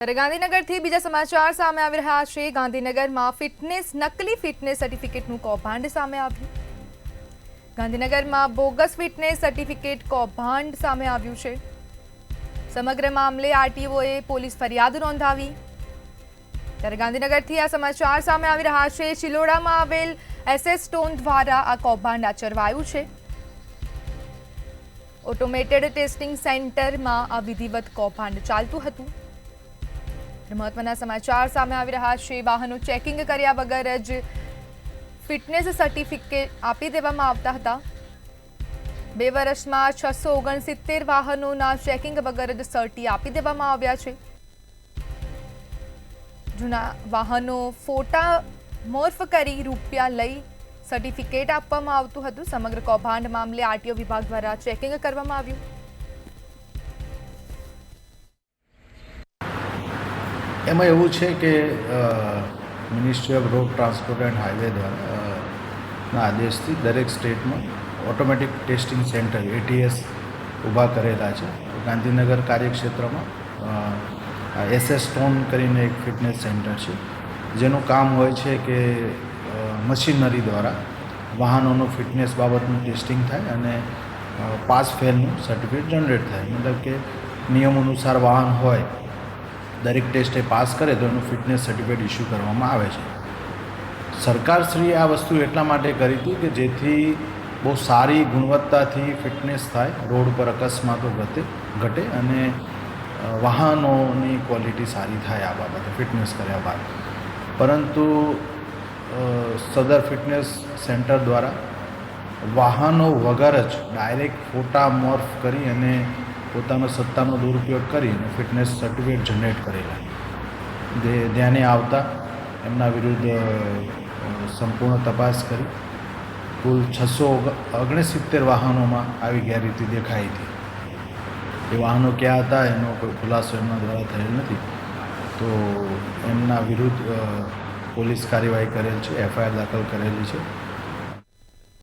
ત્યારે ગાંધીનગરથી બીજા સમાચાર સામે આવી રહ્યા છે। ગાંધીનગરમાં નકલી ફિટનેસ સર્ટિફિકેટનું કૌભાંડ સામે આવ્યું। ગાંધીનગરમાં બોગસ ફિટનેસ સર્ટિફિકેટ કૌભાંડ સામે આવ્યું છે। સમગ્ર મામલે આરટીઓએ પોલીસ ફરિયાદ નોંધાવી। ત્યારે ગાંધીનગરથી આ સમાચાર સામે આવી રહ્યા છે। ચિલોડામાં આવેલ એસએસ સ્ટોન દ્વારા આ કૌભાંડ આચરવાયું છે। ઓટોમેટેડ ટેસ્ટિંગ સેન્ટરમાં આ વિધિવત કૌભાંડ ચાલતું હતું। મહત્વના સમાચાર સામે આવી રહ્યા છે। વાહનો ચેકિંગ કર્યા વગર જ ફિટનેસ સર્ટિફિકેટ આપી દેવામાં આવતા હતા। 2 વર્ષમાં 669 વાહનોના ચેકિંગ વગર જ સર્ટી આપી દેવામાં આવ્યા છે। જૂના વાહનો ફોટા મોર્ફ કરી રૂપિયા લઈ સર્ટિફિકેટ આપવામાં આવતું હતું। સમગ્ર કૌભાંડ મામલે આરટીઓ વિભાગ દ્વારા ચેકિંગ કરવામાં આવ્યું। એમાં એવું છે કે ministry off road transport and highway દ્વારા ના આદેશથી દરેક સ્ટેટમાં ઓટોમેટિક ટેસ્ટિંગ સેન્ટર એટીએસ ઊભા કરેલા છે। ગાંધીનગર કાર્યક્ષેત્રમાં એસએસ સ્ટોન કરીને એક ફિટનેસ સેન્ટર છે, જેનું કામ હોય છે કે મશીનરી દ્વારા વાહનોનું ફિટનેસ બાબતનું ટેસ્ટિંગ થાય અને પાસ ફેલનું સર્ટિફિકેટ જનરેટ થાય। મતલબ કે નિયમ અનુસાર વાહન હોય, દરેક ટેસ્ટે પાસ કરે તો એનું ફિટનેસ સર્ટિફિકેટ ઇસ્યુ કરવામાં આવે છે। સરકારશ્રીએ આ વસ્તુ એટલા માટે કરી હતી કે જેથી બહુ સારી ગુણવત્તાથી ફિટનેસ થાય, રોડ પર અકસ્માતો ઘટે અને વાહનોની ક્વોલિટી સારી થાય આ બાબતે ફિટનેસ કર્યા બાદ। પરંતુ સદર ફિટનેસ સેન્ટર દ્વારા વાહનો વગર જ ડાયરેક્ટ ફોટા મોર્ફ કરી અને પોતાનો સત્તાનો દુરુપયોગ કરીને ફિટનેસ સર્ટિફિકેટ જનરેટ કરેલા, જે ધ્યાને આવતા એમના વિરુદ્ધ સંપૂર્ણ તપાસ કરી કુલ 669 વાહનોમાં આવી ગેરરીતિ દેખાઈ હતી। એ વાહનો ક્યાં હતા એનો કોઈ ખુલાસો એમના દ્વારા થયેલ નથી, તો એમના વિરુદ્ધ પોલીસ કાર્યવાહી કરેલ છે, એફઆઈઆર દાખલ કરેલી છે।